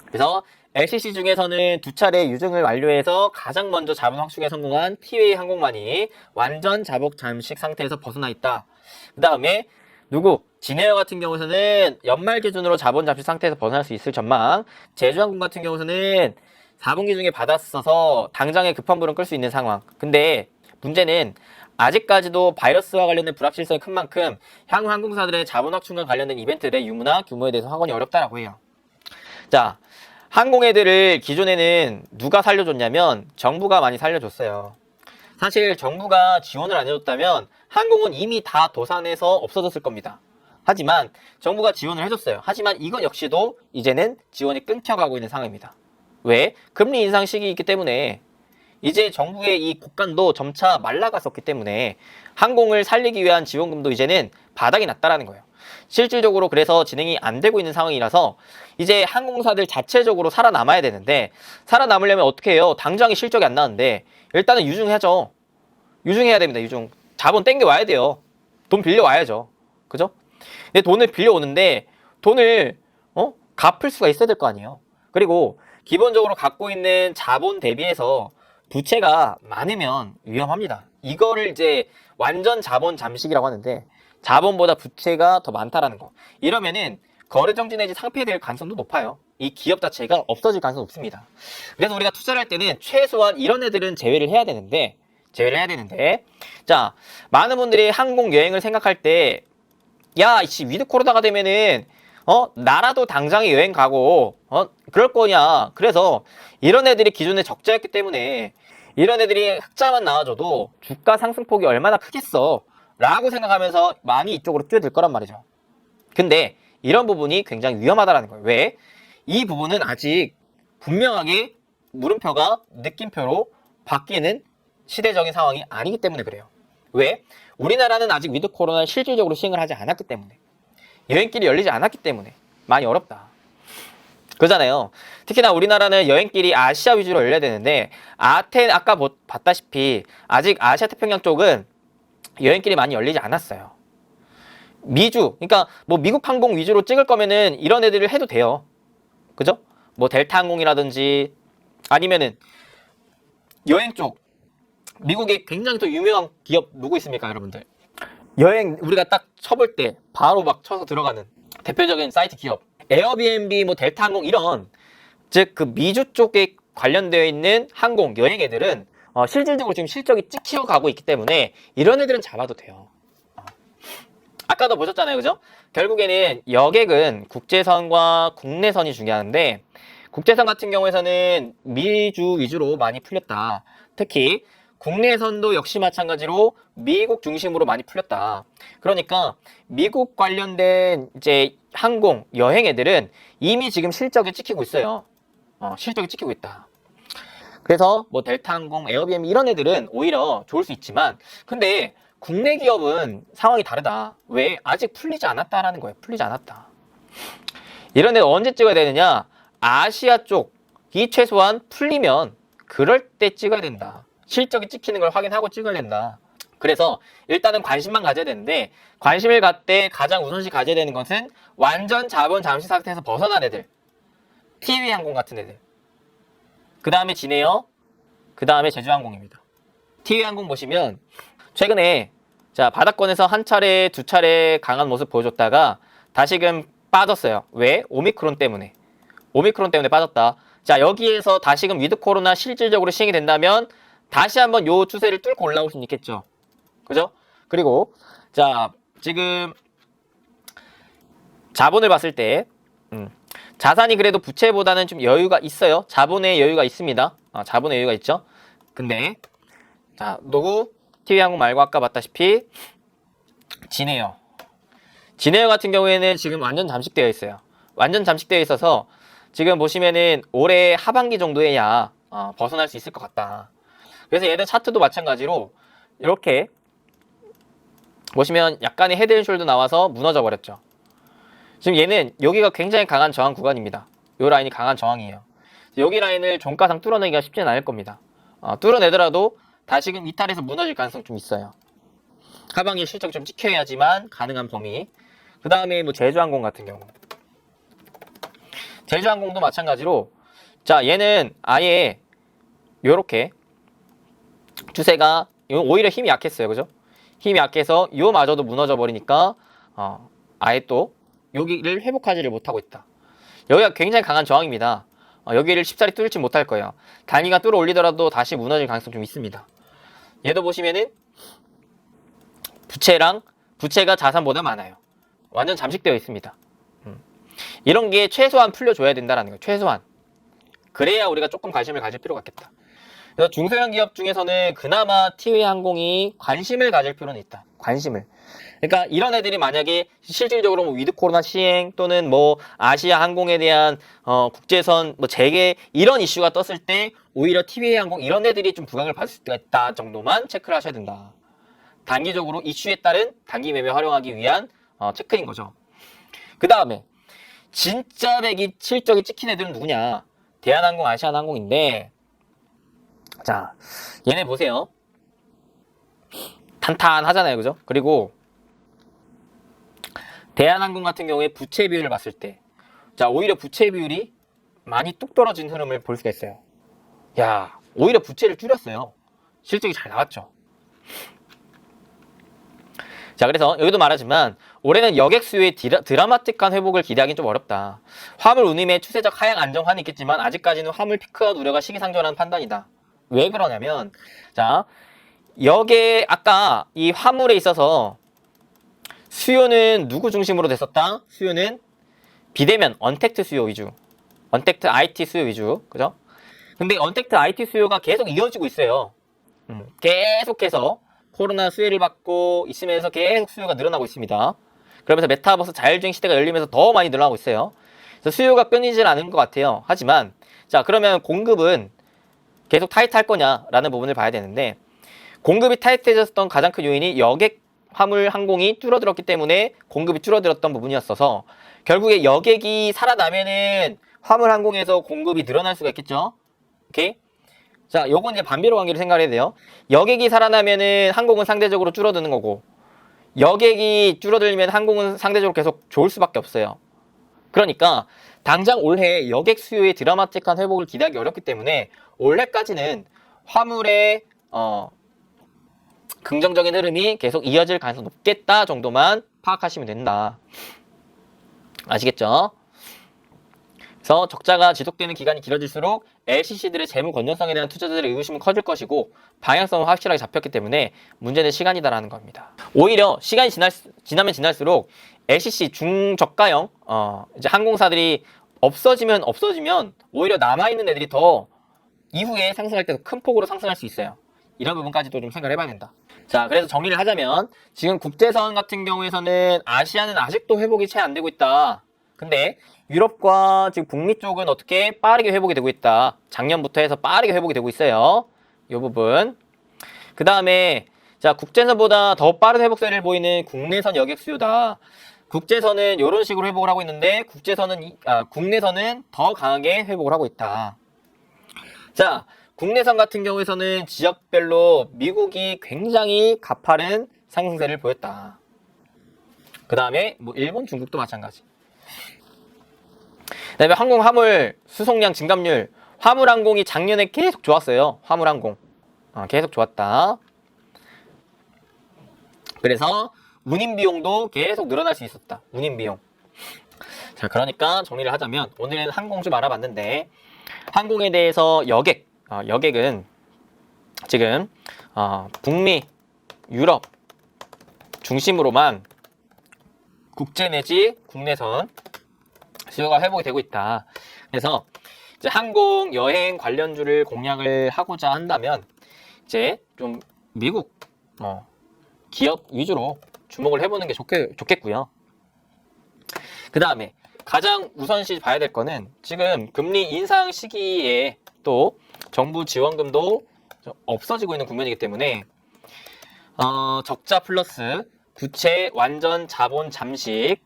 그래서 LCC 중에서는 두 차례 유증을 완료해서 가장 먼저 자본 확충에 성공한 티웨이 항공만이 완전 자복 잠식 상태에서 벗어나 있다. 그 다음에 진에어 같은 경우에는 연말 기준으로 자본 잠식 상태에서 벗어날 수 있을 전망. 제주항공 같은 경우에는 4분기 중에 받았어서 당장에 급한 불은 끌 수 있는 상황. 근데 문제는 아직까지도 바이러스와 관련된 불확실성이 큰 만큼 향후 항공사들의 자본 확충과 관련된 이벤트들의 유무나 규모에 대해서 확언이 어렵다라고 해요. 자, 항공애들을 기존에는 누가 살려줬냐면 정부가 많이 살려줬어요. 사실 정부가 지원을 안 해줬다면 항공은 이미 다 도산해서 없어졌을 겁니다. 하지만 정부가 지원을 해줬어요. 하지만 이건 역시도 이제는 지원이 끊겨가고 있는 상황입니다. 왜? 금리 인상 시기이기 때문에 이제 정부의 이 곡간도 점차 말라갔었기 때문에 항공을 살리기 위한 지원금도 이제는 바닥이 났다라는 거예요. 실질적으로 그래서 진행이 안 되고 있는 상황이라서 이제 항공사들 자체적으로 살아남아야 되는데 살아남으려면 어떻게 해요? 당장에 실적이 안 나는데 일단은 유증해야죠. 유증해야 됩니다. 유증. 자본 땡겨와야 돼요. 돈 빌려와야죠. 그죠? 근데 돈을 빌려오는데 돈을 갚을 수가 있어야 될 거 아니에요. 그리고 기본적으로 갖고 있는 자본 대비해서 부채가 많으면 위험합니다. 이거를 이제 완전 자본 잠식이라고 하는데 자본보다 부채가 더 많다라는 거. 이러면은 거래정지 내지 상폐될 가능성도 높아요. 이 기업 자체가 없어질 가능성이 높습니다. 그래서 우리가 투자를 할 때는 최소한 이런 애들은 제외를 해야 되는데 자 많은 분들이 항공 여행을 생각할 때 야 이씨 위드 코로나가 되면은 나라도 당장에 여행 가고 그럴 거냐. 그래서 이런 애들이 기존에 적자였기 때문에 이런 애들이 흑자만 나와줘도 주가 상승폭이 얼마나 크겠어 라고 생각하면서 많이 이쪽으로 뛰어들 거란 말이죠. 근데 이런 부분이 굉장히 위험하다라는 거예요. 왜? 이 부분은 아직 분명하게 물음표가 느낌표로 바뀌는 시대적인 상황이 아니기 때문에 그래요. 왜? 우리나라는 아직 위드 코로나를 실질적으로 시행을 하지 않았기 때문에 여행길이 열리지 않았기 때문에 많이 어렵다. 그러잖아요. 특히나 우리나라는 여행길이 아시아 위주로 열려야 되는데 아까 봤다시피 아직 아시아 태평양 쪽은 여행길이 많이 열리지 않았어요. 그러니까 뭐 미국 항공 위주로 찍을 거면은 이런 애들을 해도 돼요. 그죠? 뭐 델타 항공이라든지 아니면은 여행 쪽 미국에 굉장히 또 유명한 기업 누구 있습니까, 여러분들? 여행 우리가 딱 쳐볼 때 바로 막 쳐서 들어가는 대표적인 사이트 기업 에어비앤비, 뭐 델타 항공 이런 즉 그 미주 쪽에 관련되어 있는 항공 여행 애들은 실질적으로 지금 실적이 찍혀가고 있기 때문에 이런 애들은 잡아도 돼요. 아까도 보셨잖아요, 그죠? 결국에는 여객은 국제선과 국내선이 중요한데 국제선 같은 경우에서는 미주 위주로 많이 풀렸다. 특히 국내선도 역시 마찬가지로 미국 중심으로 많이 풀렸다. 그러니까 미국 관련된 이제 항공 여행 애들은 이미 지금 실적이 찍히고 있어요. 실적이 찍히고 있다. 그래서 뭐 델타 항공, 에어비앤비 이런 애들은 오히려 좋을 수 있지만 근데 국내 기업은 상황이 다르다. 왜? 아직 풀리지 않았다라는 거예요. 풀리지 않았다. 이런 애들 언제 찍어야 되느냐? 아시아 쪽이 최소한 풀리면 그럴 때 찍어야 된다. 실적이 찍히는 걸 확인하고 찍어야 된다. 그래서 일단은 관심만 가져야 되는데 관심을 갖되 가장 우선시 가져야 되는 것은 완전 자본 잠식 상태에서 벗어난 애들. 티웨이 항공 같은 애들. 그 다음에 진에어, 그 다음에 제주항공입니다. 티웨이 항공 보시면 최근에 자 바닥권에서 한 차례, 두 차례 강한 모습 보여줬다가 다시금 빠졌어요. 왜? 오미크론 때문에. 오미크론 때문에 빠졌다. 자 여기에서 다시금 위드 코로나 실질적으로 시행이 된다면 다시 한번 요 추세를 뚫고 올라올 수는 있겠죠. 그죠? 그리고 자, 지금 자본을 봤을 때 자산이 그래도 부채보다는 좀 여유가 있어요. 자본의 여유가 있습니다. 자본의 여유가 있죠. 근데 자, 누구? TV항공 말고 아까 봤다시피 진에어. 진에어 같은 경우에는 지금 완전 잠식되어 있어요. 완전 잠식되어 있어서 지금 보시면은 올해 하반기 정도에야 벗어날 수 있을 것 같다. 그래서 얘는 차트도 마찬가지로 이렇게 보시면 약간의 헤드앤숄더 나와서 무너져 버렸죠. 지금 얘는 여기가 굉장히 강한 저항 구간입니다. 이 라인이 강한 저항이에요. 여기 라인을 종가상 뚫어내기가 쉽지는 않을 겁니다. 뚫어내더라도 다시금 이탈해서 무너질 가능성이 좀 있어요. 하반기 실적 좀 지켜야지만 가능한 범위. 그 다음에 뭐 제주항공 같은 경우. 제주항공도 마찬가지로 자, 얘는 아예 요렇게 추세가 오히려 힘이 약했어요. 그죠? 힘이 약해서 요마저도 무너져 버리니까 아예 또 여기를 회복하지를 못하고 있다. 여기가 굉장히 강한 저항입니다. 여기를 쉽사리 뚫지 못할 거예요. 단위가 뚫어 올리더라도 다시 무너질 가능성이 좀 있습니다. 얘도 보시면은 부채가 자산보다 많아요. 완전 잠식되어 있습니다. 이런 게 최소한 풀려줘야 된다는 거예요. 최소한. 그래야 우리가 조금 관심을 가질 필요가 있겠다. 그래서 중소형 기업 중에서는 그나마 티웨이항공이 관심을 가질 필요는 있다. 관심을. 그러니까 이런 애들이 만약에 실질적으로 뭐 위드 코로나 시행 또는 뭐 아시아 항공에 대한 국제선 뭐 재개 이런 이슈가 떴을 때 오히려 티웨이항공 이런 애들이 좀 부각을 받을 수 있다 정도만 체크를 하셔야 된다. 단기적으로 이슈에 따른 단기 매매 활용하기 위한 체크인 거죠. 그 다음에 진짜 배기 실적이 찍힌 애들은 누구냐? 대한항공, 아시아나항공인데 자, 얘네 보세요. 탄탄하잖아요. 그죠? 그리고 대한항공 같은 경우에 부채 비율을 봤을 때 자, 오히려 부채 비율이 많이 뚝 떨어진 흐름을 볼 수가 있어요. 야, 오히려 부채를 줄였어요. 실적이 잘 나왔죠. 자, 그래서 여기도 말하지만 올해는 여객 수요의 드라마틱한 회복을 기대하기는 좀 어렵다. 화물 운임의 추세적 하향 안정화는 있겠지만 아직까지는 화물 피크아웃 우려가 시기상조라는 판단이다. 왜 그러냐면 자, 여기에 아까 이 화물에 있어서 수요는 누구 중심으로 됐었다? 수요는 비대면 언택트 수요 위주, 언택트 IT 수요 위주, 그죠? 근데 언택트 IT 수요가 계속 이어지고 있어요. 계속해서 코로나 수혜를 받고 있으면서 계속 수요가 늘어나고 있습니다. 그러면서 메타버스 자율주행 시대가 열리면서 더 많이 늘어나고 있어요. 그래서 수요가 끊이질 않은 것 같아요. 하지만 자, 그러면 공급은 계속 타이트할 거냐라는 부분을 봐야 되는데 공급이 타이트해졌던 가장 큰 요인이 여객 화물 항공이 줄어들었기 때문에 공급이 줄어들었던 부분이었어서 결국에 여객이 살아나면은 화물 항공에서 공급이 늘어날 수가 있겠죠. 오케이? 자, 요건 이제 반비례 관계를 생각해야 돼요. 여객이 살아나면은 항공은 상대적으로 줄어드는 거고 여객이 줄어들면 항공은 상대적으로 계속 좋을 수밖에 없어요. 그러니까 당장 올해 여객 수요의 드라마틱한 회복을 기대하기 어렵기 때문에 올해까지는 화물의 긍정적인 흐름이 계속 이어질 가능성이 높겠다 정도만 파악하시면 된다. 아시겠죠? 그래서 적자가 지속되는 기간이 길어질수록 LCC들의 재무 건전성에 대한 투자자들의 의구심은 커질 것이고 방향성은 확실하게 잡혔기 때문에 문제는 시간이다라는 겁니다. 오히려 시간이 지나면 지날수록 LCC 중저가형 이제 항공사들이 없어지면 오히려 남아있는 애들이 더 이후에 상승할 때 큰 폭으로 상승할 수 있어요. 이런 부분까지도 좀 생각을 해봐야 된다. 자, 그래서 정리를 하자면 지금 국제선 같은 경우에서는 아시아는 아직도 회복이 채 안 되고 있다. 근데 유럽과 지금 북미 쪽은 어떻게 빠르게 회복이 되고 있다. 작년부터 해서 빠르게 회복이 되고 있어요. 이 부분. 그 다음에 자, 국제선보다 더 빠른 회복세를 보이는 국내선 여객 수요다. 국제선은 이런 식으로 회복을 하고 있는데 국내선은 더 강하게 회복을 하고 있다. 자, 국내선 같은 경우에서는 지역별로 미국이 굉장히 가파른 상승세를 보였다. 그 다음에 뭐 일본, 중국도 마찬가지. 그 다음에 항공, 화물, 수송량 증감률. 화물 항공이 작년에 계속 좋았어요. 화물 항공. 계속 좋았다. 그래서 운임 비용도 계속 늘어날 수 있었다. 운임 비용. 자, 그러니까 정리를 하자면 오늘은 항공 좀 알아봤는데 항공에 대해서 여객은 지금 북미, 유럽 중심으로만 국제 내지 국내선 수요가 회복이 되고 있다. 그래서 이제 항공, 여행 관련주를 공략을 하고자 한다면 이제 좀 미국 기업 위주로 주목을 해보는 게 좋겠고요. 그 다음에 가장 우선시 봐야 될 거는 지금 금리 인상 시기에 또 정부 지원금도 없어지고 있는 국면이기 때문에 적자 플러스 부채 완전 자본 잠식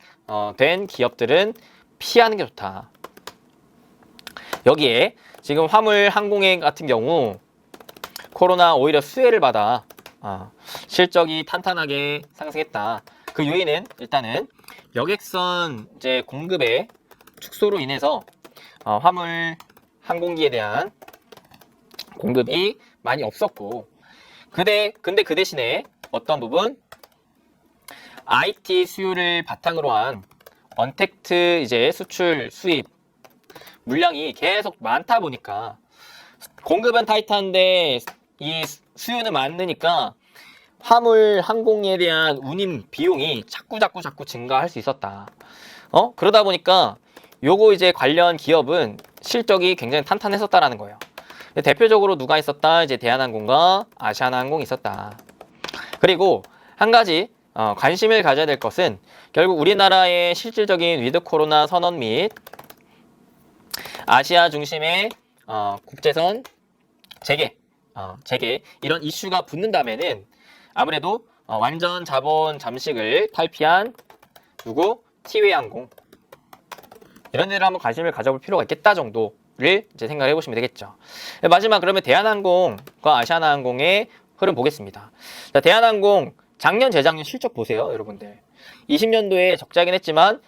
된 기업들은 피하는 게 좋다. 여기에 지금 화물 항공행 같은 경우 코로나 오히려 수혜를 받아 실적이 탄탄하게 상승했다. 그 요인은 일단은 여객선 이제 공급의 축소로 인해서 화물 항공기에 대한 공급이 많이 없었고, 근데 그 대신에 어떤 부분 IT 수요를 바탕으로 한 언택트 이제 수출 수입 물량이 계속 많다 보니까 공급은 타이트한데 이 수요는 많으니까 화물 항공에 대한 운임 비용이 자꾸 증가할 수 있었다. 그러다 보니까 요거 이제 관련 기업은 실적이 굉장히 탄탄했었다라는 거예요. 대표적으로 누가 있었다? 이제 대한항공과 아시아나항공이 있었다. 그리고 한 가지 관심을 가져야 될 것은 결국 우리나라의 실질적인 위드 코로나 선언 및 아시아 중심의 국제선 재개 이런 이슈가 붙는다면은 아무래도 완전 자본 잠식을 탈피한 누구? 티웨이항공 이런 데를 한번 관심을 가져볼 필요가 있겠다 정도를 이제 생각을 해보시면 되겠죠. 마지막 그러면 대한항공과 아시아나항공의 흐름 보겠습니다. 자, 대한항공 작년 재작년 실적 보세요, 여러분들. 20년도에 적자긴 했지만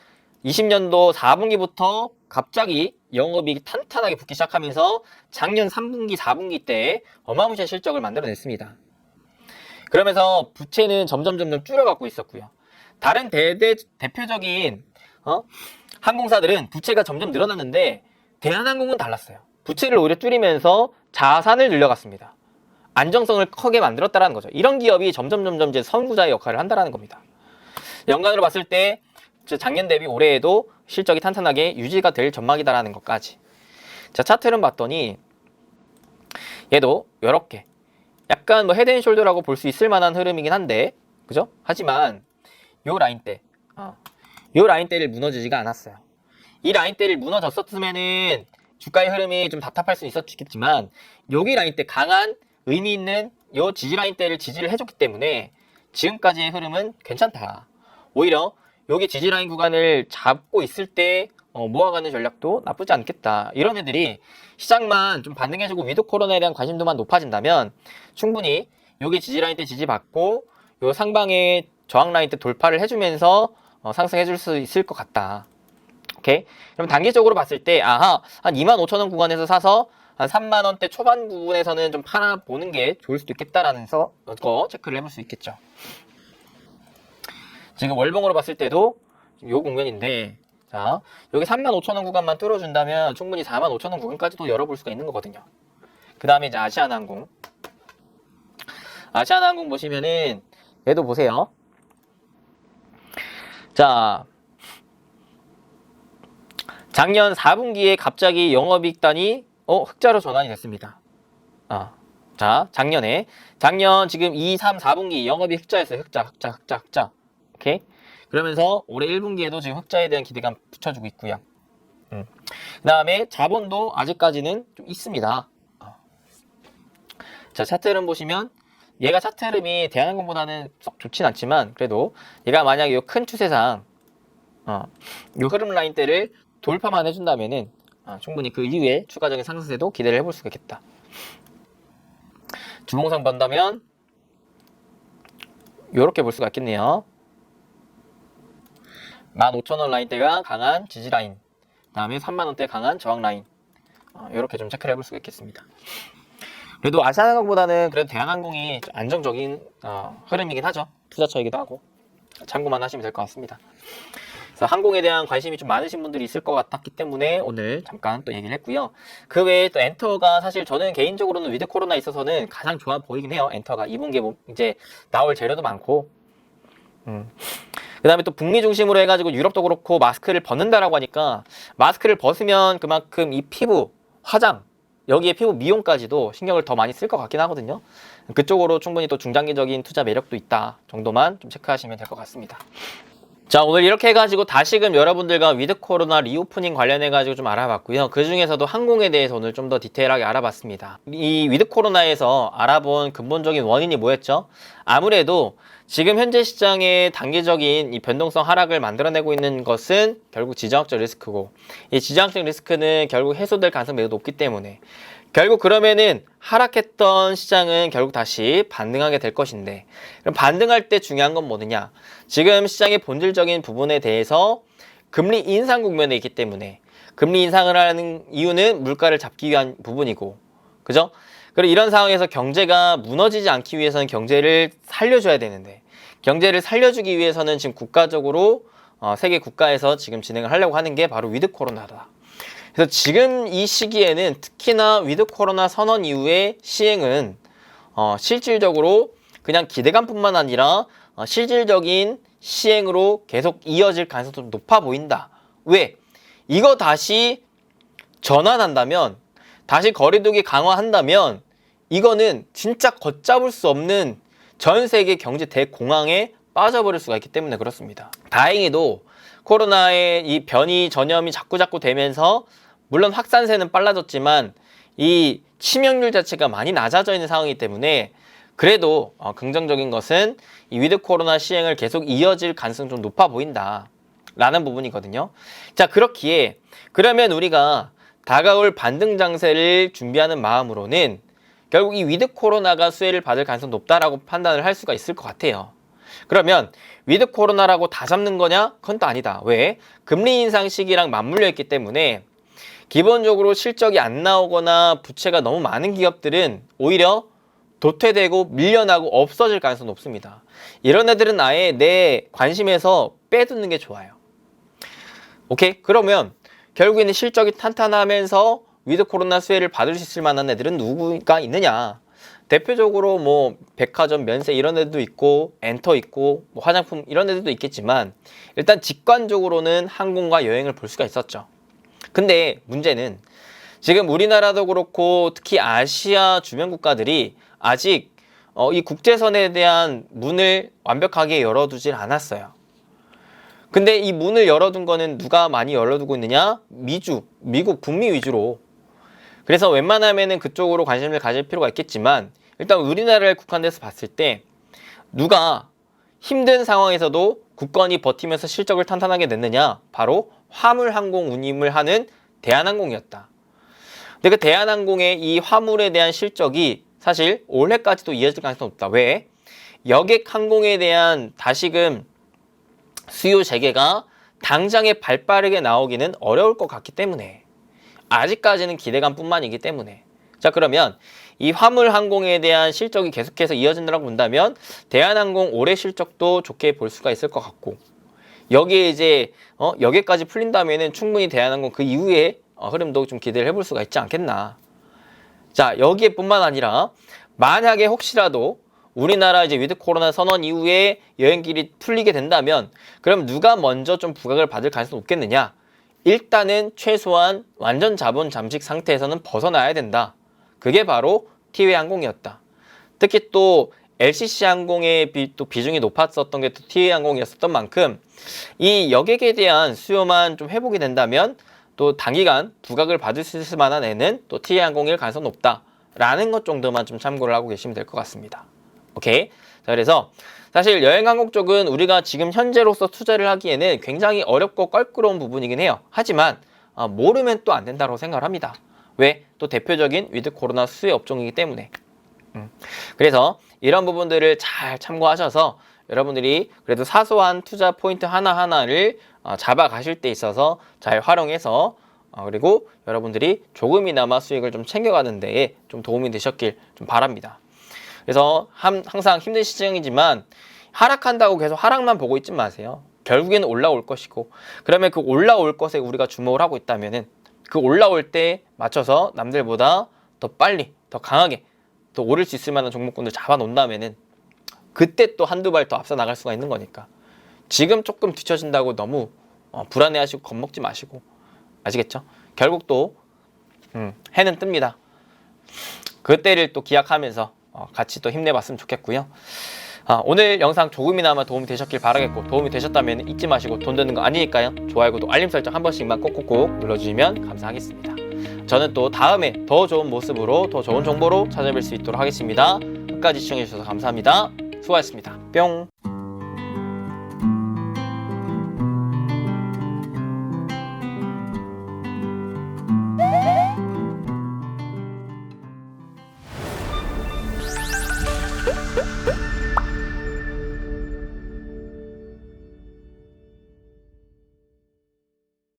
20년도 4분기부터 갑자기 영업이익이 탄탄하게 붙기 시작하면서 작년 3분기, 4분기 때 어마무시한 실적을 만들어냈습니다. 그러면서 부채는 점점 줄여가고 있었고요. 다른 대표적인 항공사들은 부채가 점점 늘어났는데 대한항공은 달랐어요. 부채를 오히려 줄이면서 자산을 늘려갔습니다. 안정성을 크게 만들었다는 거죠. 이런 기업이 점점 이제 선구자의 역할을 한다는 겁니다. 연간으로 봤을 때 작년 대비 올해에도 실적이 탄탄하게 유지가 될 전망이다라는 것까지. 자, 차트를 봤더니 얘도 이렇게 약간 뭐 헤드앤숄더라고 볼 수 있을 만한 흐름이긴 한데, 그죠? 하지만 요 라인대, 요 라인대를 무너지지가 않았어요. 이 라인대를 무너졌었으면은 주가의 흐름이 좀 답답할 수 있었겠지만 여기 라인대 강한 의미 있는 요 지지 라인대를 지지를 해줬기 때문에 지금까지의 흐름은 괜찮다. 오히려 여기 지지 라인 구간을 잡고 있을 때 모아가는 전략도 나쁘지 않겠다. 이런 애들이 시장만 좀 반등해주고 위드 코로나에 대한 관심도만 높아진다면 충분히 여기 지지 라인 때 지지받고 요 상방의 저항 라인 때 돌파를 해주면서 상승해줄 수 있을 것 같다. 오케이? 그럼 단기적으로 봤을 때 한 25,000원 구간에서 사서 한 3만원대 초반 부분에서는 좀 팔아보는 게 좋을 수도 있겠다라는 거 체크를 해볼 수 있겠죠. 지금 월봉으로 봤을 때도 요 국면인데, 자, 여기 35,000원 구간만 뚫어준다면 충분히 45,000원 구간까지도 열어볼 수가 있는 거거든요. 그 다음에 이제 아시아나항공 보시면은 얘도 보세요. 자, 작년 4분기에 갑자기 영업이익단이 흑자로 전환이 됐습니다. 자, 작년 지금 2, 3, 4분기 영업이익 흑자였어요. 흑자. 오케이? 그러면서 올해 1분기에도 지금 흑자에 대한 기대감 붙여주고 있고요. 그 다음에 자본도 아직까지는 좀 있습니다. 자, 차트 흐름 보시면 얘가 차트 흐름이 대한항공보다는 썩 좋진 않지만 그래도 얘가 만약에 이 큰 추세상 이 흐름 라인대를 돌파만 해준다면은 충분히 그 이후에 추가적인 상승세도 기대를 해볼 수가 있겠다. 주봉상 본다면 이렇게 볼 수가 있겠네요. 15,000원 라인대가 강한 지지 라인, 그 다음에 3만원대 강한 저항 라인, 이렇게 좀 체크를 해볼 수가 있겠습니다. 그래도 아시아나항공보다는 그래도 대한항공이 안정적인 흐름이긴 하죠. 투자처이기도 하고 참고만 하시면 될 것 같습니다. 그래서 항공에 대한 관심이 좀 많으신 분들이 있을 것 같았기 때문에 오늘 잠깐 또 얘기를 했고요. 그 외에 또 엔터가 사실 저는 개인적으로는 위드 코로나 있어서는 가장 좋아 보이긴 해요. 엔터가 2분기에 뭐 이제 나올 재료도 많고. 그 다음에 또 북미 중심으로 해가지고 유럽도 그렇고 마스크를 벗는다라고 하니까 마스크를 벗으면 그만큼 이 피부, 화장, 여기에 피부 미용까지도 신경을 더 많이 쓸 것 같긴 하거든요. 그쪽으로 충분히 또 중장기적인 투자 매력도 있다 정도만 좀 체크하시면 될 것 같습니다. 자, 오늘 이렇게 해가지고 다시금 여러분들과 위드 코로나 리오프닝 관련해가지고 좀 알아봤고요. 그 중에서도 항공에 대해서 오늘 좀 더 디테일하게 알아봤습니다. 이 위드 코로나에서 알아본 근본적인 원인이 뭐였죠? 아무래도 지금 현재 시장의 단기적인 이 변동성 하락을 만들어내고 있는 것은 결국 지정학적 리스크고, 이 지정학적 리스크는 결국 해소될 가능성이 매우 높기 때문에 결국 그러면은 하락했던 시장은 결국 다시 반등하게 될 것인데, 그럼 반등할 때 중요한 건 뭐느냐? 지금 시장의 본질적인 부분에 대해서 금리 인상 국면에 있기 때문에 금리 인상을 하는 이유는 물가를 잡기 위한 부분이고, 그죠? 그리고 이런 상황에서 경제가 무너지지 않기 위해서는 경제를 살려줘야 되는데, 경제를 살려주기 위해서는 지금 국가적으로 세계 국가에서 지금 진행을 하려고 하는 게 바로 위드 코로나다. 그래서 지금 이 시기에는 특히나 위드 코로나 선언 이후의 시행은 실질적으로 그냥 기대감뿐만 아니라 실질적인 시행으로 계속 이어질 가능성이 좀 높아 보인다. 왜? 이거 다시 전환한다면, 다시 거리두기 강화한다면 이거는 진짜 걷잡을 수 없는 전 세계 경제 대공황에 빠져버릴 수가 있기 때문에 그렇습니다. 다행히도 코로나의 이 변이 전염이 자꾸자꾸 되면서 물론 확산세는 빨라졌지만 이 치명률 자체가 많이 낮아져 있는 상황이기 때문에 그래도 긍정적인 것은 이 위드 코로나 시행을 계속 이어질 가능성이 좀 높아 보인다 라는 부분이거든요. 자, 그렇기에 그러면 우리가 다가올 반등 장세를 준비하는 마음으로는 결국 이 위드 코로나가 수혜를 받을 가능성이 높다라고 판단을 할 수가 있을 것 같아요. 그러면 위드 코로나라고 다 잡는 거냐? 그건 또 아니다. 왜? 금리 인상 시기랑 맞물려 있기 때문에 기본적으로 실적이 안 나오거나 부채가 너무 많은 기업들은 오히려 도태되고 밀려나고 없어질 가능성이 높습니다. 이런 애들은 아예 내 관심에서 빼두는 게 좋아요. 오케이? 그러면 결국에는 실적이 탄탄하면서 위드 코로나 수혜를 받을 수 있을 만한 애들은 누구가 있느냐? 대표적으로 뭐 백화점, 면세 이런 애들도 있고 엔터 있고 뭐 화장품 이런 애들도 있겠지만 일단 직관적으로는 항공과 여행을 볼 수가 있었죠. 근데 문제는 지금 우리나라도 그렇고 특히 아시아 주변 국가들이 아직 이 국제선에 대한 문을 완벽하게 열어두질 않았어요. 근데 이 문을 열어둔 거는 누가 많이 열어두고 있느냐? 미국, 북미 위주로. 그래서 웬만하면은 그쪽으로 관심을 가질 필요가 있겠지만 일단 우리나라를 국한돼서 봤을 때 누가 힘든 상황에서도 굳건히 버티면서 실적을 탄탄하게 냈느냐? 바로 화물항공 운임을 하는 대한항공이었다. 근데 그 대한항공의 이 화물에 대한 실적이 사실 올해까지도 이어질 가능성이 없다. 왜? 여객항공에 대한 다시금 수요 재개가 당장에 발빠르게 나오기는 어려울 것 같기 때문에, 아직까지는 기대감뿐만이기 때문에. 자, 그러면 이 화물항공에 대한 실적이 계속해서 이어진다고 본다면 대한항공 올해 실적도 좋게 볼 수가 있을 것 같고, 여기에 이제 여기까지 풀린다면은 충분히 대한항공 그 이후에 흐름도 좀 기대를 해볼 수가 있지 않겠나. 자, 여기에 뿐만 아니라 만약에 혹시라도 우리나라 이제 위드 코로나 선언 이후에 여행길이 풀리게 된다면 그럼 누가 먼저 좀 부각을 받을 가능성이 높겠느냐? 일단은 최소한 완전 자본 잠식 상태에서는 벗어나야 된다. 그게 바로 티웨이 항공이었다. 특히 또 LCC 항공의 또 비중이 높았었던 게 또 티웨이 항공이었었던 만큼 이 여객에 대한 수요만 좀 회복이 된다면 또 단기간 부각을 받을 수 있을 만한 애는 또 티웨이 항공일 가능성이 높다라는 것 정도만 좀 참고를 하고 계시면 될 것 같습니다. 오케이. 자, 그래서 사실 여행항공 쪽은 우리가 지금 현재로서 투자를 하기에는 굉장히 어렵고 껄끄러운 부분이긴 해요. 하지만 모르면 또 안 된다고 생각을 합니다. 왜? 또 대표적인 위드 코로나 수혜 업종이기 때문에. 그래서 이런 부분들을 잘 참고하셔서 여러분들이 그래도 사소한 투자 포인트 하나하나를 잡아가실 때 있어서 잘 활용해서 그리고 여러분들이 조금이나마 수익을 좀 챙겨가는 데에 좀 도움이 되셨길 좀 바랍니다. 그래서 항상 힘든 시장이지만 하락한다고 계속 하락만 보고 있지 마세요. 결국에는 올라올 것이고, 그러면 그 올라올 것에 우리가 주목을 하고 있다면은 그 올라올 때 맞춰서 남들보다 더 빨리, 더 강하게 더 오를 수 있을 만한 종목군들 잡아놓는다면은 그때 또 한두 발 더 앞서 나갈 수가 있는 거니까 지금 조금 뒤처진다고 너무 불안해하시고 겁먹지 마시고, 아시겠죠? 결국 또 해는 뜹니다. 그때를 또 기약하면서 같이 또 힘내봤으면 좋겠고요. 오늘 영상 조금이나마 도움이 되셨길 바라겠고, 도움이 되셨다면 잊지 마시고, 돈 드는 거 아니니까요, 좋아요, 구독, 알림 설정 한 번씩만 꼭꼭꼭 눌러주시면 감사하겠습니다. 저는 또 다음에 더 좋은 모습으로 더 좋은 정보로 찾아뵐 수 있도록 하겠습니다. 끝까지 시청해주셔서 감사합니다. 수고하셨습니다. 뿅.